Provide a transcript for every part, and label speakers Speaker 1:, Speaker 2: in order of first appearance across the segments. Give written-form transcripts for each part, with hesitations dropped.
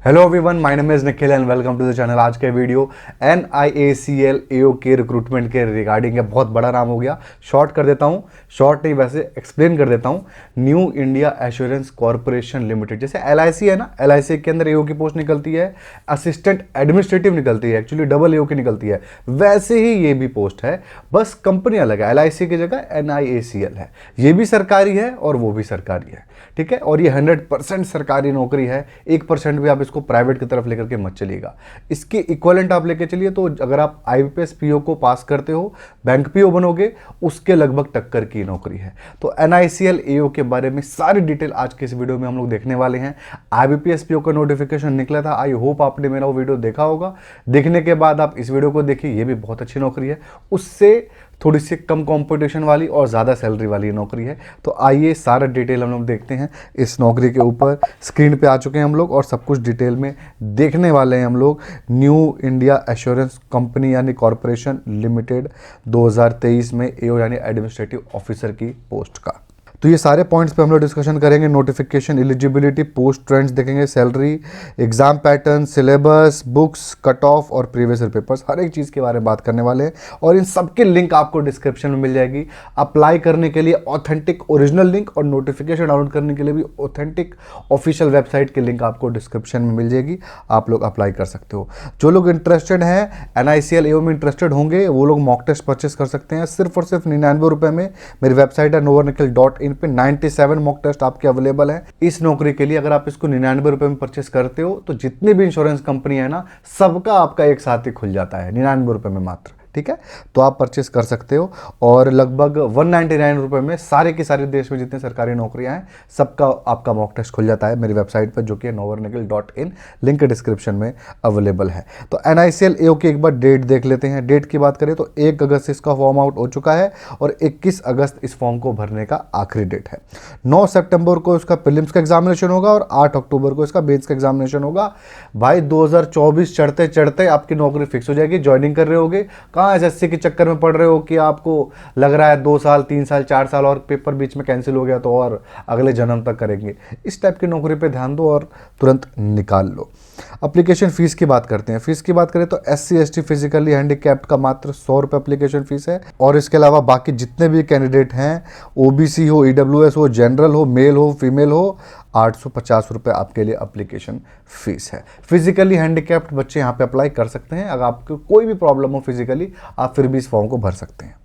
Speaker 1: Hello everyone, my name is Nikhil and welcome to the channel. आज का video NIACL AO के recruitment के regarding है। बहुत बड़ा नाम हो गया, शॉर्ट कर देता हूँ, शॉर्ट नहीं वैसे एक्सप्लेन कर देता हूँ। New India assurance corporation limited, जैसे LIC है ना, LIC के अंदर AO की पोस्ट निकलती है, असिस्टेंट एडमिनिस्ट्रेटिव निकलती है, एक्चुअली डबल AO की निकलती है, वैसे ही ये भी पोस्ट है, बस कंपनी अलग है। LIC की जगह NIACL है। ये भी सरकारी है और वो भी सरकारी है, ठीक है। और ये 100% सरकारी नौकरी है, 1% भी आप इसको प्राइवेट की तरफ लेकर के मत चलिएगा। इसके इक्वलेंट आप लेके चलिए तो अगर आप IBPS PO को पास करते हो, बैंक PO बनोगे, उसके लगभग टक्कर की नौकरी है। तो NICL AO के बारे में सारी डिटेल आज के इस वीडियो में हम लोग देखने वाले हैं। IBPS PO का नोटिफिकेशन निकला था, आई होप आपने मेरा वो वीडियो देखा होगा। देखने के बाद आप इस वीडियो को देखिए, ये भी बहुत अच्छी नौकरी है, उससे थोड़ी सी कम कंपटीशन वाली और ज़्यादा सैलरी वाली नौकरी है। तो आइए सारा डिटेल हम लोग देखते हैं इस नौकरी के ऊपर। स्क्रीन पे आ चुके हैं हम लोग और सब कुछ डिटेल में देखने वाले हैं हम लोग। न्यू इंडिया एश्योरेंस कंपनी यानी कॉरपोरेशन लिमिटेड 2023 में AO यानी एडमिनिस्ट्रेटिव ऑफिसर की पोस्ट का। तो ये सारे पॉइंट्स पे हम लोग डिस्कशन करेंगे। नोटिफिकेशन, एलिजिबिलिटी, पोस्ट ट्रेंड्स देखेंगे, salary, exam pattern, syllabus, books, cut off और प्रीवियस ईयर पेपर्स, हर एक चीज़ के बारे में बात करने वाले हैं। और इन सबके लिंक आपको डिस्क्रिप्शन में मिल जाएगी। अप्लाई करने के लिए ऑथेंटिक ओरिजिनल लिंक और नोटिफिकेशन डाउनलोड करने के लिए भी ऑथेंटिक ऑफिशियल वेबसाइट की लिंक आपको डिस्क्रिप्शन में मिल जाएगी, आप लोग अप्लाई कर सकते हो। जो लोग इंटरेस्टेड हैं, NICL AO में इंटरेस्टेड होंगे, वो लोग मॉक टेस्ट परचेस कर सकते हैं सिर्फ और सिर्फ 99 रुपये में। मेरी वेबसाइट है novarnikhil.in पे 97 मॉक टेस्ट आपके अवेलेबल है इस नौकरी के लिए। अगर आप इसको 99 रुपए में परचेस करते हो तो जितनी भी इंश्योरेंस कंपनी है ना, सबका आपका एक साथ ही खुल जाता है 99 रुपए में मात्र, ठीक है। तो आप परचेस कर सकते हो और लगभग 199 रुपए में सारे के सारे देश में जितने सरकारी नौकरियां हैं सबका आपका मॉक टेस्ट खुल जाता है मेरी वेबसाइट पर, जो कि novarnikhil.in, लिंक डिस्क्रिप्शन में अवेलेबल है। तो NICL AO की एक बार डेट देख लेते हैं। डेट की बात करें तो 1 अगस्त से इसका फॉर्म आउट हो चुका है और 21 अगस्त इस फॉर्म को भरने का आखिरी डेट है। 9 सितंबर को इसका प्रीलिम्स का एग्जामिनेशन होगा और 8 अक्टूबर को इसका मेंस का एग्जामिनेशन होगा। भाई 2024 चढ़ते चढ़ते आपकी नौकरी फिक्स हो जाएगी। ज्वाइनिंग कर रहे होगे, कहाँ SSC के चक्कर में पड़ रहे हो कि आपको लग रहा है 2 साल 3 साल 4 साल और पेपर बीच में कैंसिल हो गया तो और अगले जन्म तक करेंगे। इस टाइप की नौकरी पे ध्यान दो और तुरंत निकाल लो। एप्लीकेशन फीस की बात करते हैं। फीस की बात करें तो SC ST फिजिकली हैंडीकैप्ड का मात्र 100 रुपये एप्लीकेशन फीस है और इसके अलावा बाकी जितने भी कैंडिडेट हैं, OBC हो, EWS हो, जनरल हो, मेल हो, फीमेल हो, 850 रुपये आपके लिए एप्लीकेशन फीस है। फिजिकली हैंडीकैप्ड बच्चे यहाँ पे अप्लाई कर सकते हैं। अगर आपको कोई भी प्रॉब्लम हो फिजिकली, आप फिर भी इस फॉर्म को भर सकते हैं।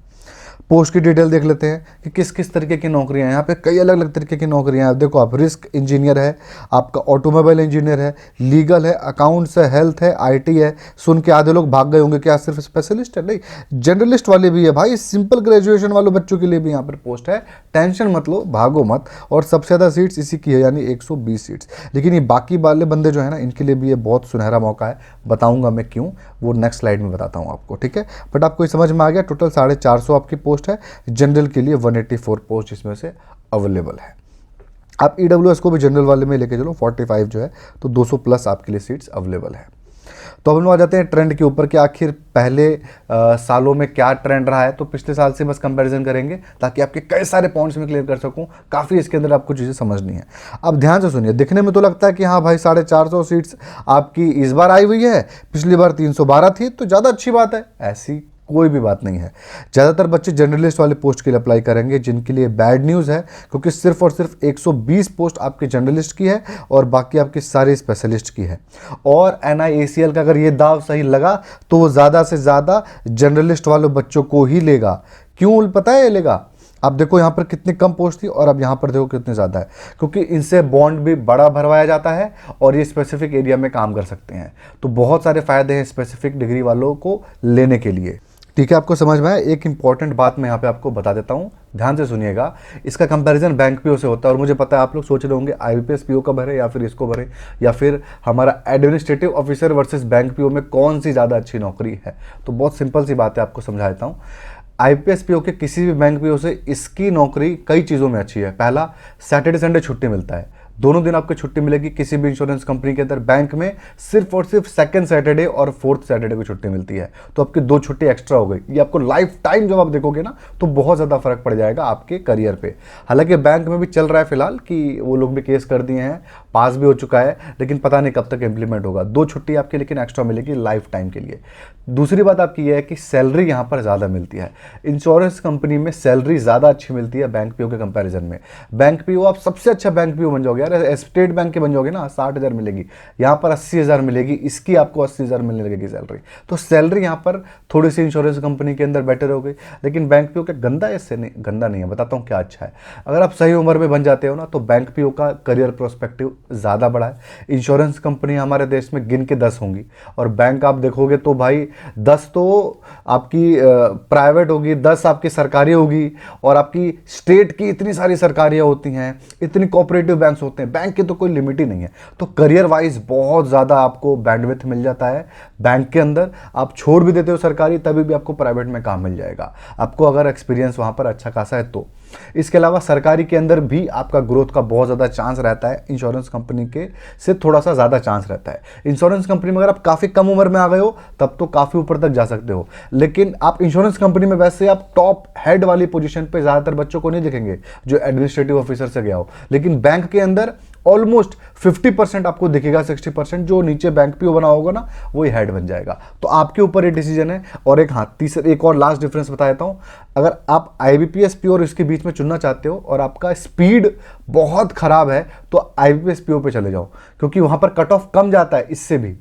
Speaker 1: पोस्ट की डिटेल देख लेते हैं कि किस किस तरीके की नौकरियां हैं। यहाँ पे कई अलग अलग तरीके की नौकरियां हैं। देखो, आप रिस्क इंजीनियर है, आपका ऑटोमोबाइल इंजीनियर है, लीगल है, अकाउंट्स है, हेल्थ है, IT है। सुन के आधे लोग भाग गए होंगे क्या सिर्फ स्पेशलिस्ट है? नहीं, जनरलिस्ट वाले भी है भाई। सिंपल ग्रेजुएशन वालों बच्चों के लिए भी यहाँ पर पोस्ट है। टेंशन मत लो, भागो मत। और सबसे ज़्यादा सीट्स इसी की है, यानी 120 सीट्स। लेकिन ये बाकी वाले बंदे जो है ना, इनके लिए भी ये बहुत सुनहरा मौका है। बताऊँगा मैं क्यों, वो नेक्स्ट स्लाइड में बताता हूँ आपको, ठीक है। बट आपको ये समझ में आ गया, टोटल 450 आपकी पोस्ट है। जनरल के लिए 184 पोस्ट इसमें से अवेलेबल है। आप EWS को भी जनरल वाले में लेके चलो, 45 जो है, तो 200 प्लस आपके लिए सीट्स अवेलेबल है। तो अब हम लोग आ जाते हैं ट्रेंड के ऊपर कि आखिर पहले सालों में क्या ट्रेंड रहा है। तो पिछले साल से बस कंपैरिजन करेंगे ताकि आपके कई सारे पॉइंट्स में क्लियर कर सकूं। काफ़ी इसके अंदर आपको चीज़ें समझनी है। अब ध्यान से सुनिए। दिखने में तो लगता है कि हाँ भाई 450 सीट्स आपकी इस बार आई हुई है, पिछली बार 312 थी, तो ज़्यादा अच्छी बात है। ऐसी कोई भी बात नहीं है। ज़्यादातर बच्चे जर्नलिस्ट वाले पोस्ट के लिए अप्लाई करेंगे, जिनके लिए बैड न्यूज़ है, क्योंकि सिर्फ और सिर्फ 120 पोस्ट आपके जर्नलिस्ट की है और बाकी आपकी सारी स्पेशलिस्ट की है। और NIACL का अगर ये दाव सही लगा तो वो ज़्यादा से ज़्यादा जर्नलिस्ट वाले बच्चों को ही लेगा। क्यों पता है ये लेगा? आप देखो यहाँ पर कितनी कम पोस्ट थी और अब यहाँ पर देखो कितनी ज़्यादा है, क्योंकि इनसे बॉन्ड भी बड़ा भरवाया जाता है और ये स्पेसिफिक एरिया में काम कर सकते हैं। तो बहुत सारे फ़ायदे हैं स्पेसिफिक डिग्री वालों को लेने के लिए, ठीक है। आपको समझ में आया? एक इंपॉर्टेंट बात मैं यहाँ पे आपको बता देता हूँ, ध्यान से सुनिएगा। इसका कंपैरिजन बैंक PO से होता है और मुझे पता है आप लोग सोच रहे होंगे IBPS PO का भरे या फिर इसको भरे, या फिर हमारा administrative officer versus bank PO में कौन सी ज़्यादा अच्छी नौकरी है। तो बहुत सिंपल सी बात है, आपको समझा देता हूँ। IBPS PO के किसी भी बैंक PO से इसकी नौकरी कई चीज़ों में अच्छी है। पहला, सैटरडे संडे छुट्टी मिलता है, दोनों दिन आपको छुट्टी मिलेगी किसी भी इंश्योरेंस कंपनी के अंदर। बैंक में सिर्फ और सिर्फ सेकंड सैटरडे और फोर्थ सैटरडे को छुट्टी मिलती है, तो आपकी 2 छुट्टी एक्स्ट्रा हो गई। ये आपको लाइफ टाइम जब आप देखोगे ना तो बहुत ज़्यादा फर्क पड़ जाएगा आपके करियर पे। हालांकि बैंक में भी चल रहा है फिलहाल कि वो लोग भी केस कर दिए हैं, पास भी हो चुका है, लेकिन पता नहीं कब तक इम्प्लीमेंट होगा। 2 छुट्टी आपकी लेकिन एक्स्ट्रा मिलेगी लाइफ टाइम के लिए। दूसरी बात आपकी यह है कि सैलरी यहाँ पर ज़्यादा मिलती है। इंश्योरेंस कंपनी में सैलरी ज़्यादा अच्छी मिलती है बैंक पीओ के कंपैरिजन में। बैंक पीओ आप सबसे अच्छा बैंक पीओ बन जाओगे यार, स्टेट बैंक के बन जाओगे ना, 60,000 मिलेगी, यहाँ पर 80,000 मिलेगी, इसकी आपको 80,000 मिलने लगेगी सैलरी। तो सैलरी यहाँ पर थोड़ी सी इंश्योरेंस कंपनी के अंदर बेटर हो गई। लेकिन बैंक पीओ क्या गंदा है? इससे नहीं, गंदा नहीं है, बताता हूँ क्या अच्छा है। अगर आप सही उम्र में बन जाते हो ना तो बैंक पीओ का करियर प्रोस्पेक्टिव ज़्यादा बड़ा है। इंश्योरेंस कंपनी हमारे देश में गिन के 10 होंगी, और बैंक आप देखोगे तो भाई 10 तो आपकी प्राइवेट होगी, 10 आपकी सरकारी होगी, और आपकी स्टेट की इतनी सारी सरकारियाँ होती हैं, इतनी कोऑपरेटिव बैंक्स होते हैं, बैंक की तो कोई लिमिट ही नहीं है। तो करियर वाइज बहुत ज़्यादा आपको बैंडविड्थ मिल जाता है बैंक के अंदर। आप छोड़ भी देते हो सरकारी, तभी भी आपको प्राइवेट में काम मिल जाएगा, आपको अगर एक्सपीरियंस वहाँ पर अच्छा खासा है तो। इसके अलावा सरकारी के अंदर भी आपका ग्रोथ का बहुत ज़्यादा चांस रहता है, इंश्योरेंस कंपनी के से थोड़ा सा ज़्यादा चांस रहता है। इंश्योरेंस कंपनी में अगर आप काफ़ी कम उम्र में आ गए हो तब तो काफ़ी ऊपर तक जा सकते हो, लेकिन आप इंश्योरेंस कंपनी में वैसे आप टॉप हेड वाली पोजीशन पे ज़्यादातर बच्चों को नहीं दिखेंगे जो एडमिनिस्ट्रेटिव ऑफिसर से गया हो। लेकिन बैंक के अंदर ऑलमोस्ट 50% आपको दिखेगा, 60% जो नीचे बैंक पीओ बना होगा ना वही हेड बन जाएगा। तो आपके ऊपर ये डिसीजन है। और एक और लास्ट डिफरेंस बता देता हूं, अगर आप आईबीपीएस पीओ और इसके बीच में चुनना चाहते हो और आपका स्पीड बहुत खराब है तो आईबीपीएस पीओ पे चले जाओ, क्योंकि वहां पर कट ऑफ कम जाता है। इससे भी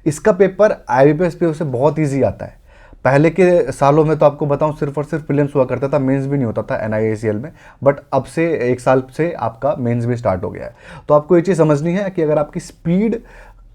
Speaker 1: इसका पेपर आईबीपीएस पीओ से बहुत ईजी आता है। पहले के सालों में तो आपको बताऊं सिर्फ और सिर्फ प्रीलिम्स हुआ करता था, मेंस भी नहीं होता था एनआईएसीएल में, बट अब से 1 साल से आपका मेंस भी स्टार्ट हो गया है। तो आपको ये चीज़ समझनी है कि अगर आपकी स्पीड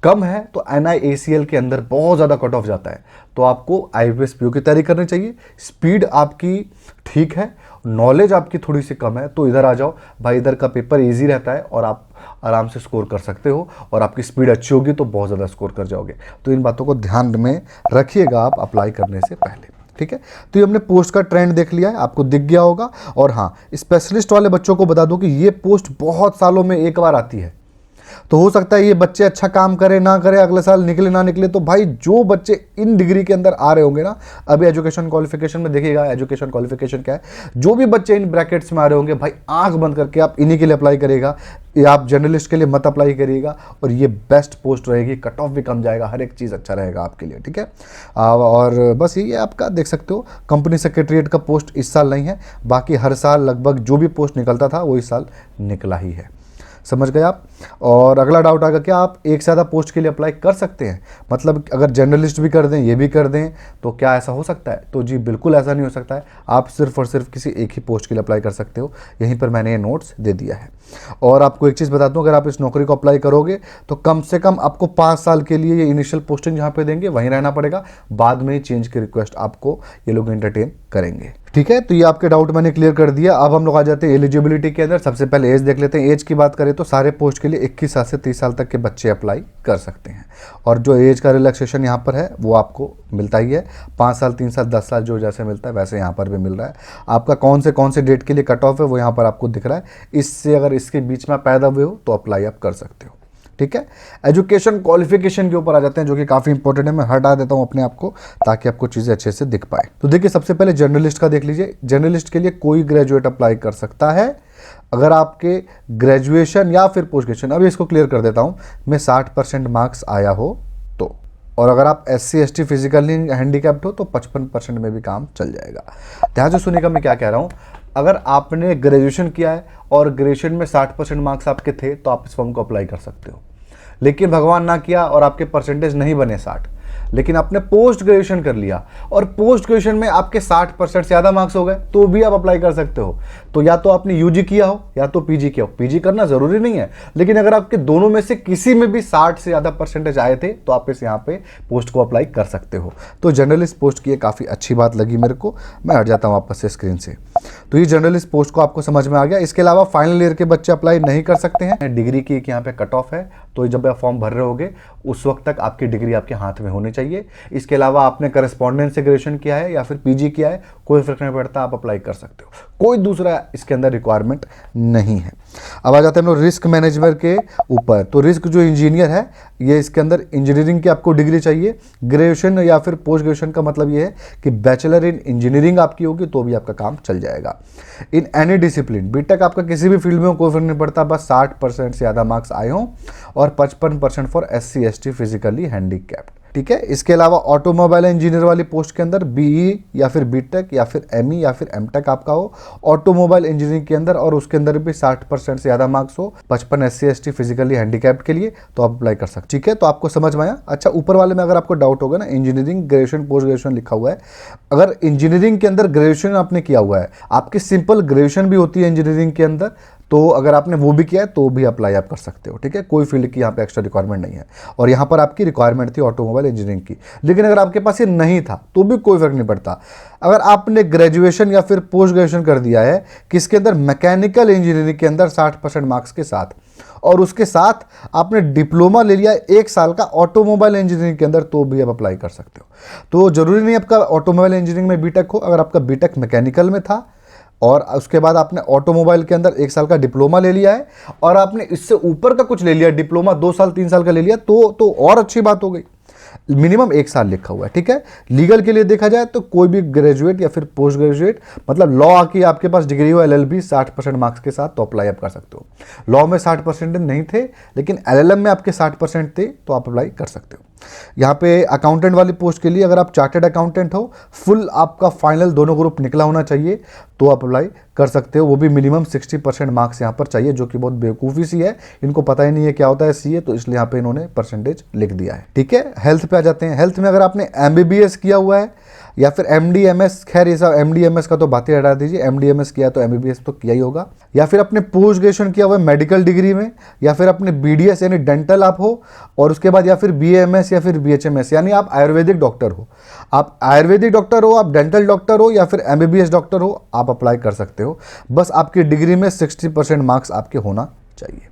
Speaker 1: कम है तो एनआईएसीएल के अंदर बहुत ज़्यादा कट ऑफ जाता है, तो आपको आईबीपीएस पीओ की तैयारी करनी चाहिए। स्पीड आपकी ठीक है, नॉलेज आपकी थोड़ी सी कम है, तो इधर आ जाओ भाई, इधर का पेपर ईजी रहता है और आप आराम से स्कोर कर सकते हो, और आपकी स्पीड अच्छी होगी तो बहुत ज़्यादा स्कोर कर जाओगे। तो इन बातों को ध्यान में रखिएगा आप अप्लाई करने से पहले, ठीक है। तो ये हमने पोस्ट का ट्रेंड देख लिया है, आपको दिख गया होगा। और हाँ, स्पेशलिस्ट वाले बच्चों को बता दो कि ये पोस्ट बहुत सालों में एक बार आती है, तो हो सकता है ये बच्चे अच्छा काम करे ना करे, अगले साल निकले ना निकले। तो भाई जो बच्चे इन डिग्री के अंदर आ रहे होंगे ना, अभी एजुकेशन क्वालिफिकेशन में देखिएगा एजुकेशन क्वालिफिकेशन क्या है, जो भी बच्चे इन ब्रैकेट्स में आ रहे होंगे भाई आंख बंद करके आप इन्हीं के लिए अप्लाई करिएगा, या आप जर्नलिस्ट के लिए मत अप्लाई करिएगा। और ये बेस्ट पोस्ट रहेगी, कट ऑफ भी कम जाएगा, हर एक चीज़ अच्छा रहेगा आपके लिए, ठीक है। और बस ये आपका देख सकते हो कंपनी सेक्रेटरीट का पोस्ट इस साल नहीं है, बाकी हर साल लगभग जो भी पोस्ट निकलता था वो इस साल निकला ही है, समझ गए आप। और अगला डाउट आएगा क्या आप एक से ज़्यादा पोस्ट के लिए अप्लाई कर सकते हैं, मतलब अगर जर्नलिस्ट भी कर दें ये भी कर दें तो क्या ऐसा हो सकता है? तो जी बिल्कुल ऐसा नहीं हो सकता है, आप सिर्फ और सिर्फ किसी एक ही पोस्ट के लिए अप्लाई कर सकते हो। यहीं पर मैंने ये नोट्स दे दिया है। और आपको एक चीज़ बता दूं, अगर आप इस नौकरी को अप्लाई करोगे तो कम से कम आपको 5 साल के लिए ये इनिशियल पोस्टिंग जहाँ पे देंगे वहीं रहना पड़ेगा, बाद में ही चेंज की रिक्वेस्ट आपको ये लोग एंटरटेन करेंगे, ठीक है। तो ये आपके डाउट मैंने क्लियर कर दिया। अब हम लोग आ जाते हैं एलिजिबिलिटी के अंदर। सबसे पहले एज देख लेते हैं। एज की बात करें तो सारे पोस्ट के लिए 21 साल से 30 साल तक के बच्चे अप्लाई कर सकते हैं, और जो एज का रिलैक्सेशन यहाँ पर है वो आपको मिलता ही है, 5 साल 3 साल 10 साल जो जैसे मिलता है वैसे यहाँ पर भी मिल रहा है। आपका कौन से डेट के लिए कट ऑफ है वो यहाँ पर आपको दिख रहा है, इससे अगर इसके बीच में पैदा हुए हो तो अप्लाई आप कर सकते हो, ठीक है। एजुकेशन क्वालिफिकेशन के ऊपर आ जाते हैं जो कि काफ़ी इंपॉर्टेंट है, मैं हटा देता हूं अपने आप को ताकि आपको चीज़ें अच्छे से दिख पाए। तो देखिए सबसे पहले जर्नलिस्ट का देख लीजिए। जर्नलिस्ट के लिए कोई ग्रेजुएट अप्लाई कर सकता है अगर आपके ग्रेजुएशन या फिर पोस्ट ग्रेजुएशन, अभी इसको क्लियर कर देता हूं, में 60% मार्क्स आया हो तो, और अगर आप SC ST फिजिकली हैंडीकैप्ड हो तो 55% में भी काम चल जाएगा। ध्यान से सुनिएगा मैं क्या कह रहा हूँ। अगर आपने ग्रेजुएशन किया है और ग्रेजुएशन में 60% मार्क्स आपके थे तो आप इस फॉर्म को अप्लाई कर सकते हो, लेकिन भगवान ना किया और आपके परसेंटेज नहीं बने 60, लेकिन आपने पोस्ट ग्रेजुएशन कर लिया और पोस्ट ग्रेजुएशन में आपके 60% से ज़्यादा मार्क्स हो गए तो भी आप अप्लाई कर सकते हो। तो या तो आपने यूजी किया हो या तो पीजी किया हो, पीजी करना जरूरी नहीं है, लेकिन अगर आपके दोनों में से किसी में भी 60 से ज़्यादा परसेंटेज आए थे तो आप इस यहाँ पे पोस्ट को अप्लाई कर सकते हो। तो जर्नलिस्ट पोस्ट की ये काफ़ी अच्छी बात लगी मेरे को। मैं हट जाता हूँ वापस से स्क्रीन से। तो ये जर्नलिस्ट पोस्ट को आपको समझ में आ गया। इसके अलावा फाइनल ईयर के बच्चे अप्लाई नहीं कर सकते हैं। डिग्री की एक यहाँ पे कट ऑफ है, तो जब आप फॉर्म भर रहे होगे उस वक्त तक आपकी डिग्री आपके हाथ में होनी चाहिए। चाहिए। इसके अलावा आपने करस्पॉन्डेंस से ग्रेजुएशन किया है या फिर पीजी किया है, कोई फर्क नहीं पड़ता, आप अप्लाई कर सकते हो, कोई दूसरा इसके अंदर रिक्वायरमेंट नहीं है। अब आ जाते हैं हम लोग रिस्क मैनेजमेंट के ऊपर। तो रिस्क जो इंजीनियर है, ये इसके अंदर इंजीनियरिंग की आपको डिग्री चाहिए, ग्रेजुएशन या फिर पोस्ट ग्रेजुएशन का मतलब ये है कि बैचलर इन इंजीनियरिंग आपकी होगी तो भी आपका काम चल जाएगा। इन एनी डिसिप्लिन, बीटेक आपका किसी भी फील्ड में हो, कोई फर्क नहीं पड़ता, बस 60% से ज़्यादा मार्क्स आए हों और 55% for SC ST physically handicapped, ठीक है। इसके अलावा ऑटोमोबाइल इंजीनियर वाली पोस्ट के अंदर BE या फिर बीटेक या फिर ME या फिर MTech आपका हो ऑटोमोबाइल इंजीनियरिंग के अंदर, और उसके अंदर भी 60% से ज़्यादा मार्क्स हो, 55 SC ST फिजिकली हैंडीकैप्ड के लिए, तो आप अप्लाई कर सकते, ठीक है। तो आपको समझ में आया। अच्छा, ऊपर वाले में अगर आपको डाउट होगा ना, इंजीनियरिंग ग्रेजुएशन पोस्ट ग्रेजुएशन लिखा हुआ है, अगर इंजीनियरिंग के अंदर ग्रेजुएशन आपने किया हुआ है, आपकी सिंपल ग्रेजुएशन भी होती है इंजीनियरिंग के अंदर, तो अगर आपने वो भी किया है तो भी अप्लाई आप कर सकते हो, ठीक है। कोई फील्ड की यहाँ पे एक्स्ट्रा रिक्वायरमेंट नहीं है, और यहाँ पर आपकी रिक्वायरमेंट थी ऑटोमोबाइल इंजीनियरिंग की। लेकिन अगर आपके पास ये नहीं था तो भी कोई फर्क नहीं पड़ता। अगर आपने ग्रेजुएशन या फिर पोस्ट ग्रेजुएशन कर दिया है किसके अंदर, मैकेनिकल इंजीनियरिंग के अंदर 60% मार्क्स के साथ, और उसके साथ आपने डिप्लोमा ले लिया 1 साल का ऑटोमोबाइल इंजीनियरिंग के अंदर, तो भी आप अप्लाई कर सकते हो। तो जरूरी नहीं आपका ऑटोमोबाइल इंजीनियरिंग में बीटेक हो, अगर आपका बीटेक मैकेनिकल में था और उसके बाद आपने ऑटोमोबाइल के अंदर 1 साल का डिप्लोमा ले लिया है और आपने इससे ऊपर का कुछ ले लिया, डिप्लोमा 2 साल 3 साल का ले लिया, तो और अच्छी बात हो गई। मिनिमम 1 साल लिखा हुआ है, ठीक है। लीगल के लिए देखा जाए तो कोई भी ग्रेजुएट या फिर पोस्ट ग्रेजुएट, मतलब लॉ की आपके पास डिग्री हो LLB 60% मार्क्स के साथ, तो अप्लाई आप कर सकते हो। लॉ में 60% नहीं थे, लेकिन LLM में आपके 60% थे, तो आप अप्लाई कर सकते हो। यहाँ पे अकाउंटेंट वाली पोस्ट के लिए अगर आप चार्टेड अकाउंटेंट हो, फुल आपका फाइनल दोनों ग्रुप निकला होना चाहिए, तो आप अप्लाई कर सकते हो। वो भी मिनिमम 60% मार्क्स यहाँ पर चाहिए, जो कि बहुत बेवकूफ़ी सी है, इनको पता ही नहीं है क्या होता है CA, तो इसलिए यहाँ पे इन्होंने परसेंटेज लिख दिया है, ठीक है। हेल्थ पे आ जाते हैं। हेल्थ में अगर आपने MBBS किया हुआ है या फिर MD MS, खैर ये सब MD MS का तो बातें हटा दीजिए, MD MS किया तो MBBS तो किया ही होगा, या फिर अपने पोस्ट ग्रेजुएशन किया हुआ है मेडिकल डिग्री में, या फिर अपने BDS यानी डेंटल आप हो, और उसके बाद या फिर BAMS या फिर BHMS यानी आप आयुर्वेदिक डॉक्टर हो। आप आयुर्वेदिक डॉक्टर हो, आप डेंटल डॉक्टर हो या फिर MBBS डॉक्टर हो, आप अप्लाई कर सकते हो। बस आपकी डिग्री में 60% मार्क्स आपके होना चाहिए।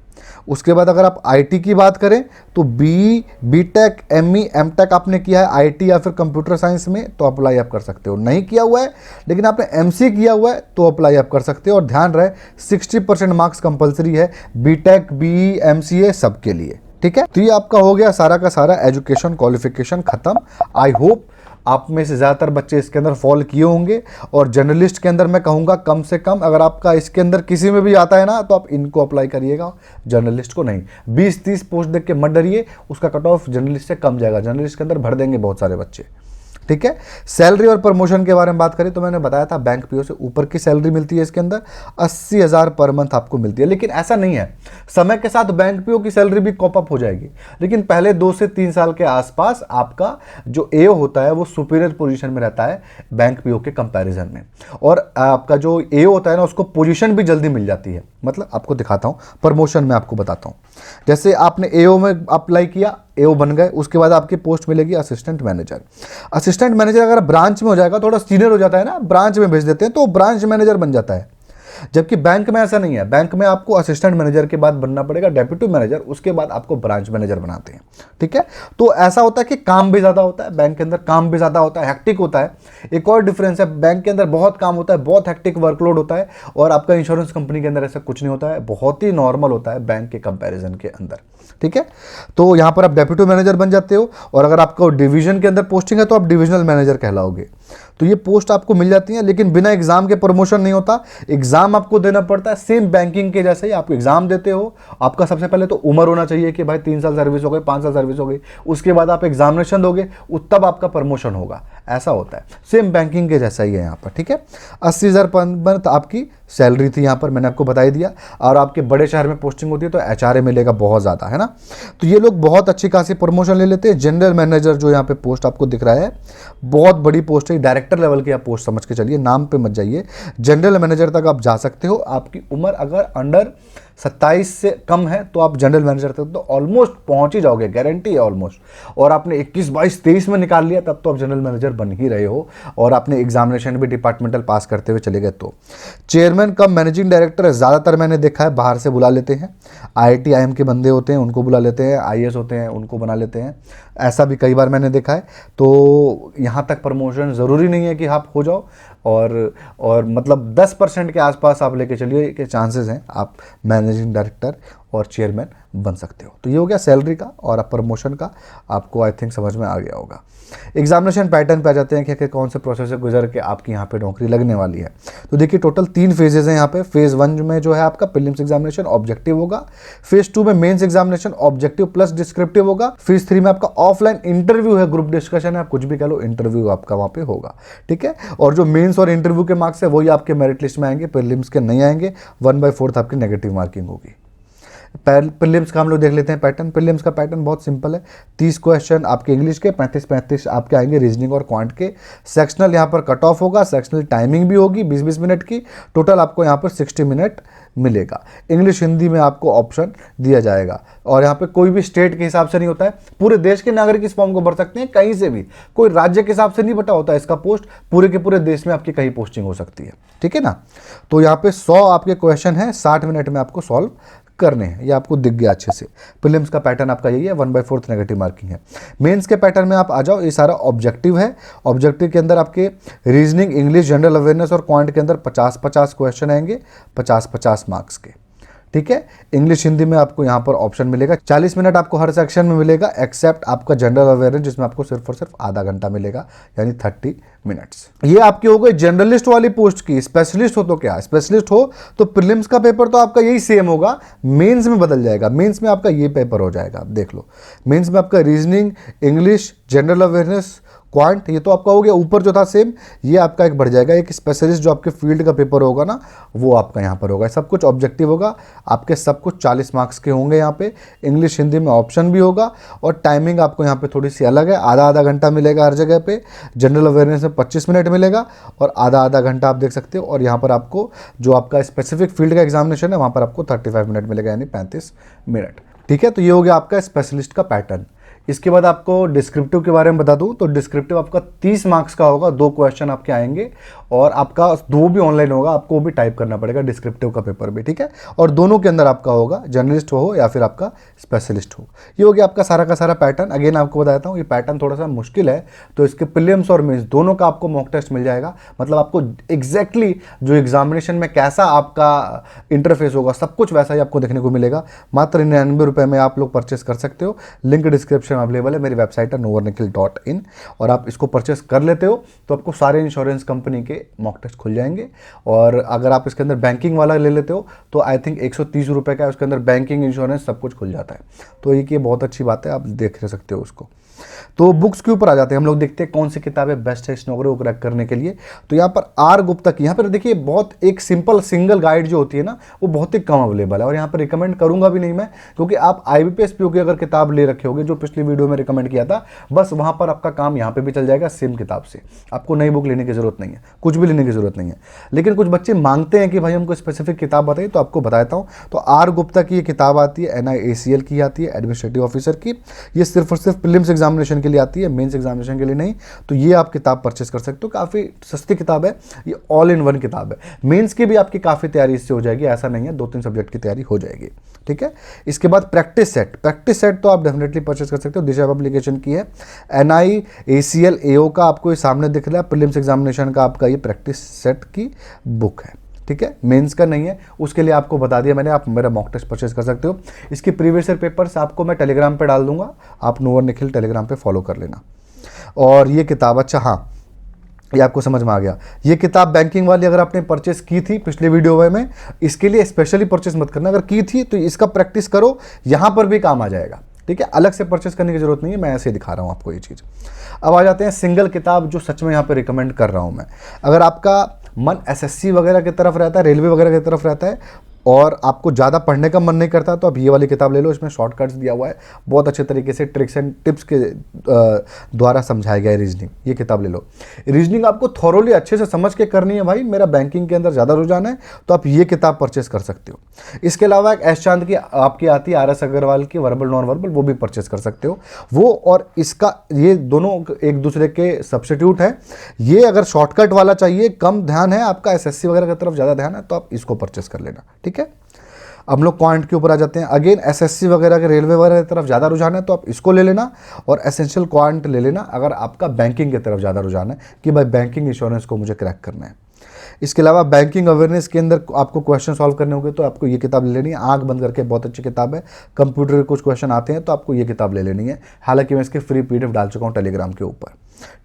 Speaker 1: उसके बाद अगर आप IT की बात करें तो BE, BTech, ME, MTech आपने किया है IT या फिर कंप्यूटर साइंस में, तो अप्लाई आप कर सकते हो। नहीं किया हुआ है लेकिन आपने MC किया हुआ है, तो अप्लाई आप कर सकते हो। और ध्यान रहे 60% मार्क्स कंपलसरी है BTech, BE, MCA सबके लिए, ठीक है। तो ये आपका हो गया सारा का सारा एजुकेशन क्वालिफिकेशन खत्म। आई होप आप में से ज़्यादातर बच्चे इसके अंदर फॉल किए होंगे, और जर्नलिस्ट के अंदर मैं कहूँगा कम से कम अगर आपका इसके अंदर किसी में भी आता है ना, तो आप इनको अप्लाई करिएगा, जर्नलिस्ट को नहीं। 20-30 पोस्ट देख के मत डरिए, उसका कट ऑफ जर्नलिस्ट से कम जाएगा, जर्नलिस्ट के अंदर भर देंगे बहुत सारे बच्चे, ठीक है। सैलरी और प्रमोशन के बारे में बात करें तो मैंने बताया था बैंक PO से ऊपर की सैलरी मिलती है, इसके अंदर 80,000 पर मंथ आपको मिलती है। लेकिन ऐसा नहीं है, समय के साथ बैंक PO की सैलरी भी कॉप अप हो जाएगी, लेकिन पहले 2 से 3 साल के आसपास आपका जो AO होता है वो सुपीरियर पोजीशन में रहता है बैंक PO के कंपैरिजन में, और आपका जो AO होता है ना, उसको पोजीशन भी जल्दी मिल जाती है। मतलब आपको दिखाता हूँ, प्रमोशन में आपको बताता हूँ। जैसे आपने AO में अप्लाई किया, AO बन गए, उसके बाद आपकी पोस्ट मिलेगी असिस्टेंट मैनेजर। असिस्टेंट मैनेजर अगर ब्रांच में हो जाएगा, थोड़ा सीनियर हो जाता है ना, ब्रांच में भेज देते हैं तो ब्रांच मैनेजर बन जाता है। जबकि बैंक में ऐसा नहीं है, बैंक में आपको असिस्टेंट मैनेजर के बाद बनना पड़ेगा डेप्यूटी मैनेजर, उसके बाद आपको ब्रांच मैनेजर बनाते हैं, ठीक है। तो ऐसा होता है कि काम भी ज़्यादा होता है बैंक के अंदर, काम भी ज़्यादा होता है, हेक्टिक होता है। एक और डिफरेंस है, बैंक के अंदर बहुत काम होता है, बहुत हेक्टिक वर्कलोड होता है, और आपका इंश्योरेंस कंपनी के अंदर ऐसा कुछ नहीं होता है, बहुत ही नॉर्मल होता है बैंक के कंपैरिजन के अंदर, ठीक है। तो यहाँ पर आप डेप्यूटी मैनेजर बन जाते हो, और अगर आपको डिवीजन के अंदर पोस्टिंग है तो आप डिविजनल मैनेजर कहलाओगे। तो ये पोस्ट आपको मिल जाती है, लेकिन बिना एग्जाम के प्रमोशन नहीं होता, एग्जाम आपको देना पड़ता है। सेम बैंकिंग के जैसे ही आप एग्जाम देते हो, आपका सबसे पहले तो उम्र होना चाहिए कि भाई 3 साल सर्विस हो गई, 5 साल सर्विस हो गई, उसके बाद आप एग्जामिनेशन दोगे, तब आपका प्रमोशन होगा, ऐसा होता है। सेम बैंकिंग के जैसा ही है यहाँ पर, ठीक है। 80,000 पर मंथ आपकी सैलरी थी, यहाँ पर मैंने आपको बता ही दिया। और आपके बड़े शहर में पोस्टिंग होती है तो HRA मिलेगा बहुत ज़्यादा, है ना। तो ये लोग बहुत अच्छी खासी प्रमोशन ले लेते हैं। जनरल मैनेजर जो यहाँ पे पोस्ट आपको दिख रहा है, बहुत बड़ी पोस्ट है, डायरेक्टर लेवल की आप पोस्ट समझ के चलिए, नाम पे मत जाइए। जनरल मैनेजर तक आप जा सकते हो। आपकी उम्र अगर अंडर 27 से कम है तो आप जनरल मैनेजर तक तो ऑलमोस्ट पहुंच ही जाओगे, गारंटी है ऑलमोस्ट। और आपने 21, 22, 23 में निकाल लिया तब तो आप जनरल मैनेजर बन ही रहे हो, और आपने एग्जामिनेशन भी डिपार्टमेंटल पास करते हुए चले गए। तो चेयरमैन कम मैनेजिंग डायरेक्टर ज़्यादातर मैंने देखा है बाहर से बुला लेते हैं, IIT IIM के बंदे होते हैं उनको बुला लेते हैं, IAS होते हैं उनको बना लेते हैं, ऐसा भी कई बार मैंने देखा है। तो यहाँ तक प्रमोशन ज़रूरी नहीं है कि आप हो जाओ, और मतलब 10% के आसपास आप लेके चलिए के चांसेस हैं आप मैनेजिंग डायरेक्टर और चेयरमैन बन सकते हो। तो ये हो गया सैलरी का और अब प्रमोशन का, आपको आई थिंक समझ में आ गया होगा। एग्जामिनेशन पैटर्न पे आ जाते हैं कि कौन से प्रोसेस से गुजर के आपकी यहाँ पे नौकरी लगने वाली है। तो देखिए टोटल 3 फेजेज हैं यहाँ पे। फेज़ 1 में जो है आपका प्रीलिम्स एग्जामिनेशन ऑब्जेक्टिव होगा, फेज़ 2 में mains examination objective plus descriptive होगा, फेज़ 3 में आपका ऑफलाइन इंटरव्यू है, ग्रुप डिस्कशन है, आप कुछ भी कह लो, इंटरव्यू आपका वहाँ पे होगा, ठीक है। और जो मेंस और इंटरव्यू के मार्क्स है वही आपके मेरिट लिस्ट में आएंगे, प्रीलिम्स के नहीं आएंगे, 1/4 आपकी नेगेटिव मार्किंग होगी। प्रीलिम्स का हम लोग देख लेते हैं पैटर्न। प्रीलिम्स का पैटर्न बहुत सिंपल है, 30 क्वेश्चन आपके इंग्लिश के, 35 आपके आएंगे रीजनिंग और क्वांट के। सेक्शनल यहाँ पर कट ऑफ होगा, सेक्शनल टाइमिंग भी होगी 20-20 मिनट की, टोटल आपको यहाँ पर 60 मिनट मिलेगा। इंग्लिश हिंदी में आपको ऑप्शन दिया जाएगा, और यहाँ पे कोई भी स्टेट के हिसाब से नहीं होता है, पूरे देश के नागरिक इस फॉर्म को भर सकते हैं कहीं से भी, कोई राज्य के हिसाब से नहीं बटा होता है इसका पोस्ट, पूरे के पूरे देश में आपकी कहीं पोस्टिंग हो सकती है, ठीक है ना। तो यहाँ पे 100 आपके क्वेश्चन हैं, 60 मिनट में आपको सॉल्व करने हैं, ये आपको दिख गया अच्छे से। प्रीलिम्स का पैटर्न आपका यही है, 1/4 नेगेटिव मार्किंग है। मेंस के पैटर्न में आप आ जाओ, ये सारा ऑब्जेक्टिव है। ऑब्जेक्टिव के अंदर आपके रीजनिंग, इंग्लिश, जनरल अवेयरनेस और क्वांट के अंदर 50-50 क्वेश्चन आएंगे, 50-50 मार्क्स के, ठीक है। इंग्लिश हिंदी में आपको यहाँ पर ऑप्शन मिलेगा, 40 मिनट आपको हर सेक्शन में मिलेगा, एक्सेप्ट आपका जनरल अवेयरनेस जिसमें आपको सिर्फ और सिर्फ आधा घंटा मिलेगा, यानी 30 मिनट्स। ये आपकी हो गई जनरलिस्ट वाली पोस्ट की। स्पेशलिस्ट हो तो क्या, स्पेशलिस्ट हो तो प्रीलिम्स का पेपर तो आपका यही सेम होगा, मेंस में बदल जाएगा। मेंस में आपका ये पेपर हो जाएगा, देख लो। मेंस में आपका reasoning, English, general awareness, quant, ये तो आपका हो गया। ऊपर जो था सेम, ये आपका एक बढ़ जाएगा, एक स्पेशलिस्ट जो आपके फील्ड का पेपर होगा ना, वो आपका यहाँ पर होगा। सब कुछ ऑब्जेक्टिव होगा, आपके सब कुछ 40 मार्क्स के होंगे यहाँ पे। इंग्लिश हिंदी में ऑप्शन भी होगा, और टाइमिंग आपको यहाँ पे थोड़ी सी अलग है, आधा घंटा मिलेगा हर जगह पे। जनरल अवेयरनेस में 25 मिनट मिलेगा, और आधा घंटा आप देख सकते हो। और यहाँ पर आपको जो आपका स्पेसिफिक फील्ड का एग्जामिनेशन है वहाँ पर आपको 35 मिनट मिलेगा, यानी 35 मिनट, ठीक है। तो ये हो गया आपका स्पेशलिस्ट का पैटर्न। इसके बाद आपको डिस्क्रिप्टिव के बारे में बता दूं तो डिस्क्रिप्टिव आपका 30 मार्क्स का होगा, 2 क्वेश्चन आपके आएंगे, और आपका 2 भी ऑनलाइन होगा, आपको भी टाइप करना पड़ेगा डिस्क्रिप्टिव का पेपर भी, ठीक है। और दोनों के अंदर आपका होगा, जर्नलिस्ट हो या फिर आपका स्पेशलिस्ट हो। ये हो गया आपका सारा का सारा पैटर्न। अगेन आपको बताता हूँ, ये पैटर्न थोड़ा सा मुश्किल है, तो इसके प्रीलिम्स और मेंस दोनों का आपको मॉक टेस्ट मिल जाएगा। मतलब आपको एग्जैक्टली जो एग्जामिनेशन में कैसा आपका इंटरफेस होगा, सब कुछ वैसा ही आपको देखने को मिलेगा। मात्र 99 रुपये में आप लोग परचेस कर सकते हो। लिंक डिस्क्रिप्शन में अवेलेबल है, मेरी वेबसाइट है novornikhil.in, और आप इसको परचेस कर लेते हो तो आपको सारे इंश्योरेंस कंपनी के मॉक टेस्ट खुल जाएंगे। और अगर आप इसके अंदर बैंकिंग वाला ले लेते हो तो आई थिंक 130 रुपये का है, उसके अंदर बैंकिंग, इंश्योरेंस सब कुछ खुल जाता है। तो ये बहुत अच्छी बात है, आप देख सकते हो उसको। तो बुक्स के ऊपर आ जाते हैं हम लोग, देखते हैं कौन सी किताबें बेस्ट है स्टेनोग्राफी को क्रैक करने के लिए। तो यहाँ पर आर गुप्ता की, यहाँ पर देखिए बहुत एक सिंपल सिंगल गाइड जो होती है ना, वो बहुत ही कम अवेलेबल है, और यहाँ पर रिकमेंड करूंगा भी नहीं मैं, क्योंकि आप IBPS PO की अगर किताब ले रखे होगे, जो पिछली वीडियो में रिकमेंड किया था, बस वहाँ पर आपका काम यहाँ पे भी चल जाएगा सेम किताब से। आपको नई बुक लेने की जरूरत नहीं है, कुछ भी लेने की जरूरत नहीं है। लेकिन कुछ बच्चे मांगते हैं कि भाई हमको स्पेसिफिक किताब बताइए, तो आपको बताता हूँ। तो आर गुप्ता की ये किताब आती है, NIACL की आती है, एडमिनिस्ट्रेटिव ऑफिसर की। ये सिर्फ और सिर्फ प्रीलिम्स एग्जामिनेशन के लिए आती है, मेंस एग्जामिनेशन के लिए नहीं। तो ये आप किताब परचेस कर सकते हो, काफ़ी सस्ती किताब है, ये ऑल इन वन किताब है। मेंस की भी आपकी काफ़ी तैयारी इससे हो जाएगी, ऐसा नहीं है, 2-3 सब्जेक्ट की तैयारी हो जाएगी, ठीक है। इसके बाद प्रैक्टिस सेट तो आप डेफिनेटली परचेस कर सकते हो, दिशा पब्लिकेशन की है। NIACL AO का आपको ये सामने दिख रहा है, प्रीलिम्स एग्जामिनेशन का आपका ये प्रैक्टिस सेट की बुक है, ठीक है। मेंस का नहीं है, उसके लिए आपको बता दिया मैंने, आप मेरा मॉक टेस्ट परचेस कर सकते हो। इसके प्रीवियस ईयर पेपर्स आपको मैं टेलीग्राम पे डाल दूंगा, आप नोवर निखिल टेलीग्राम पे फॉलो कर लेना। और ये किताब, अच्छा हाँ, ये आपको समझ में आ गया। ये किताब बैंकिंग वाली अगर आपने परचेस की थी पिछले वीडियो में, इसके लिए स्पेशली परचेस मत करना, अगर की थी तो इसका प्रैक्टिस करो, यहाँ पर भी काम आ जाएगा, ठीक है। अलग से परचेस करने की जरूरत नहीं है, मैं ऐसे ही दिखा रहा हूँ आपको ये चीज़। अब आ जाते हैं सिंगल किताब, जो सच में यहाँ पे रिकमेंड कर रहा हूँ मैं। अगर आपका मन SSC वगैरह की तरफ रहता है, रेलवे वगैरह की तरफ रहता है, और आपको ज़्यादा पढ़ने का मन नहीं करता तो आप ये वाली किताब ले लो, इसमें शॉर्टकट्स दिया हुआ है, बहुत अच्छे तरीके से ट्रिक्स एंड टिप्स के द्वारा समझाया गया है रीजनिंग। ये किताब ले लो। रीजनिंग आपको थॉरोली अच्छे से समझ के करनी है भाई, मेरा बैंकिंग के अंदर ज़्यादा रुझान है, तो आप ये किताब परचेस कर सकते हो। इसके अलावा एक एस चांद की आपकी आती है, RS अग्रवाल की वर्बल नॉन वर्बल, वो भी परचेस कर सकते हो। वो और इसका ये दोनों एक दूसरे के सब्स्टिट्यूट है। ये अगर शॉर्टकट वाला चाहिए, कम ध्यान है आपका SSC वगैरह की तरफ ज़्यादा ध्यान है, तो आप इसको परचेस कर लेना, ठीक है। अब लोग क्वांट के ऊपर आ जाते हैं। अगेन SSC वगैरह के, रेलवे वगैरह की तरफ ज़्यादा रुझान है तो आप इसको ले लेना, और एसेंशियल क्वांट ले लेना अगर आपका बैंकिंग की तरफ ज़्यादा रुझान है कि भाई बैंकिंग इंश्योरेंस को मुझे क्रैक करना है। इसके अलावा बैंकिंग अवेयरनेस के अंदर आपको क्वेश्चन सॉल्व करने होंगे तो आपको ये किताब ले लेनी है, आंख बंद करके, बहुत अच्छी किताब है। कंप्यूटर के कुछ क्वेश्चन आते हैं तो आपको ये किताब ले लेनी है, हालांकि मैं इसके फ्री PDF डाल चुका हूँ टेलीग्राम के ऊपर,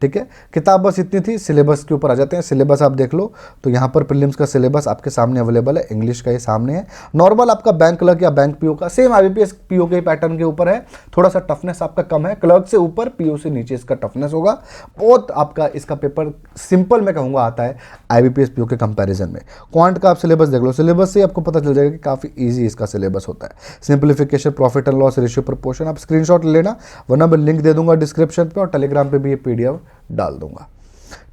Speaker 1: ठीक है। किताब बस इतनी थी। सिलेबस के ऊपर आ जाते हैं। सिलेबस आप देख लो तो यहाँ पर प्रीलिम्स का सिलेबस आपके सामने अवेलेबल है, इंग्लिश का ये सामने है। नॉर्मल आपका बैंक क्लर्क या बैंक PO का सेम IBPS PO के पैटर्न के ऊपर है, थोड़ा सा टफनेस आपका कम है, क्लर्क से ऊपर PO से नीचे इसका टफनेस होगा। बहुत आपका इसका पेपर सिंपल मैं कहूँगा आता है IBPS PO के कंपैरिजन में। क्वांट का आप सिलेबस देख लो, सिलेबस से आपको पता चल जाएगा कि काफ़ी ईजी इसका सिलेबस होता है। Simplification, profit and loss ratio, proportion, आप स्क्रीनशॉट ले लेना, वरना मैं लिंक दे दूंगा डिस्क्रिप्शन पे, और टेलीग्राम पे भी ये PDF डाल दूंगा,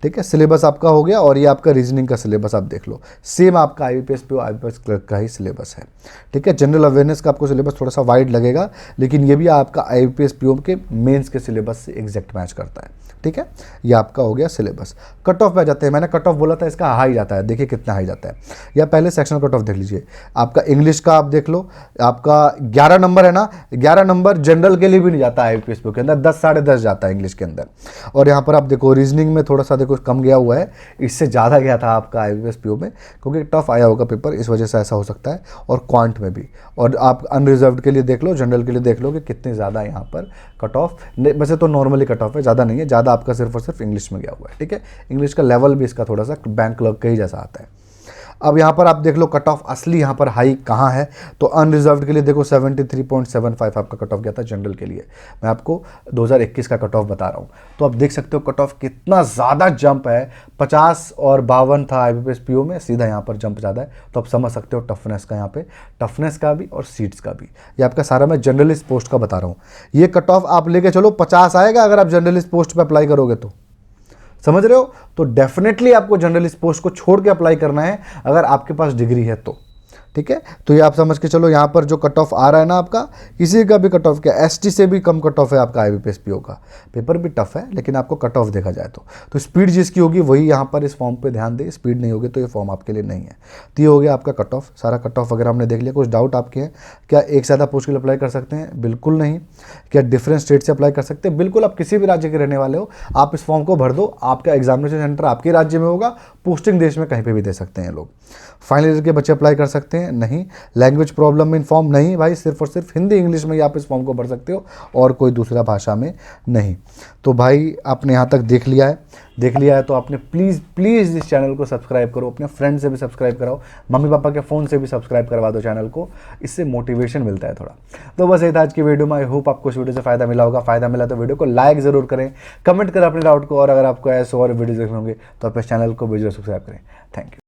Speaker 1: ठीक है। सिलेबस आपका हो गया, और ये आपका रीजनिंग का सिलेबस आप देख लो, सेम आपका IBPS PO IBPS क्लर्क का ही सिलेबस है, ठीक है। जनरल अवेयरनेस का आपको सिलेबस थोड़ा सा वाइड लगेगा, लेकिन ये भी आपका IBPS PO के मेंस के सिलेबस से एग्जैक्ट मैच करता है, ठीक है। ये आपका हो गया सिलेबस। कट ऑफ पे आ जाते हैं। मैंने कट ऑफ बोला था इसका हाई जाता है, देखिए कितना हाई जाता है। या पहले सेक्शनल कट ऑफ देख लीजिए। आपका इंग्लिश का आप देख लो, आपका 11 नंबर है ना, 11 नंबर जनरल के लिए भी नहीं जाता है IBPS PO के अंदर, 10 साढ़े 10 जाता है इंग्लिश के अंदर। और यहाँ पर आप देखो रीजनिंग में थोड़ा सा देखो कम गया हुआ है, इससे ज़्यादा गया था आपका IBPS PO में, क्योंकि टफ आया होगा पेपर, इस वजह से ऐसा हो सकता है। और क्वांट में भी, और आप अनरिजर्व्ड के लिए देख लो, जनरल के लिए देख लो कि कितने ज़्यादा यहाँ पर कट ऑफ। वैसे तो नॉर्मली कट ऑफ है, ज़्यादा नहीं है, ज़्यादा आपका सिर्फ और सिर्फ इंग्लिश में गया हुआ है, ठीक है। इंग्लिश का लेवल भी इसका थोड़ा सा बैंक क्लर्क का ही जैसा आता है। अब यहाँ पर आप देख लो कट ऑफ असली यहाँ पर हाई कहाँ है, तो अनरिजर्व्ड के लिए देखो 73.75 आपका कट ऑफ गया था जनरल के लिए। मैं आपको 2021 का कट ऑफ बता रहा हूँ, तो आप देख सकते हो कट ऑफ कितना ज़्यादा जंप है। 50 और 52 था IBPS PO में, सीधा यहाँ पर जंप ज़्यादा है, तो आप समझ सकते हो टफनेस का, यहाँ पे टफनेस का भी और सीट्स का भी। ये आपका सारा मैं जर्नलिस्ट पोस्ट का बता रहा हूँ। ये कट ऑफ आप लेके चलो 50 आएगा अगर आप जर्नलिस्ट पोस्ट पर अप्लाई करोगे तो, समझ रहे हो। तो डेफिनेटली आपको जर्नलिस्ट पोस्ट को छोड़ के अप्लाई करना है अगर आपके पास डिग्री है तो, ठीक है। तो ये आप समझ के चलो, यहाँ पर जो कट ऑफ आ रहा है ना आपका, किसी का भी कट ऑफ क्या ST से भी कम कट ऑफ है आपका IBPS PO का। पेपर भी टफ है, लेकिन आपको कट ऑफ देखा जाए तो स्पीड जिसकी होगी वही यहाँ पर इस फॉर्म पे ध्यान दे, स्पीड नहीं होगी तो ये फॉर्म आपके लिए नहीं है। तो ये हो गया आपका कट ऑफ, सारा कट ऑफ वगैरह हमने देख लिया। कुछ डाउट आपके हैं क्या एक से ज़्यादा पोस्ट के लिए अप्लाई कर सकते हैं? बिल्कुल नहीं। क्या डिफरेंट स्टेट से अप्लाई कर सकते हैं? बिल्कुल। आप किसी भी राज्य के रहने वाले हो, आप इस फॉर्म को भर दो, आपका एग्जामिनेशन सेंटर आपके राज्य में होगा, पोस्टिंग देश में कहीं पर भी दे सकते हैं लोग। फाइनल ईयर के बच्चे अप्लाई कर सकते हैं? नहीं। लैंग्वेज प्रॉब्लम में फॉर्म नहीं भाई, सिर्फ और सिर्फ हिंदी इंग्लिश में ही आप इस फॉर्म को भर सकते हो, और कोई दूसरा भाषा में नहीं। तो भाई आपने यहाँ तक देख लिया है तो आपने प्लीज़ इस चैनल को सब्सक्राइब करो, अपने फ्रेंड से भी सब्सक्राइब कराओ, मम्मी पापा के फ़ोन से भी सब्सक्राइब करवा दो चैनल को, इससे मोटिवेशन मिलता है थोड़ा। तो बस ये था आज की वीडियो में। आई होप आपको इस वीडियो से फ़ायदा मिला होगा। फ़ायदा मिला तो वीडियो को लाइक ज़रूर करें, कमेंट करें अपने डाउट को, और अगर आपको ऐसे और वीडियो देखने होंगे तो अपने चैनल को भी जरूर सब्सक्राइब करें। Thank you.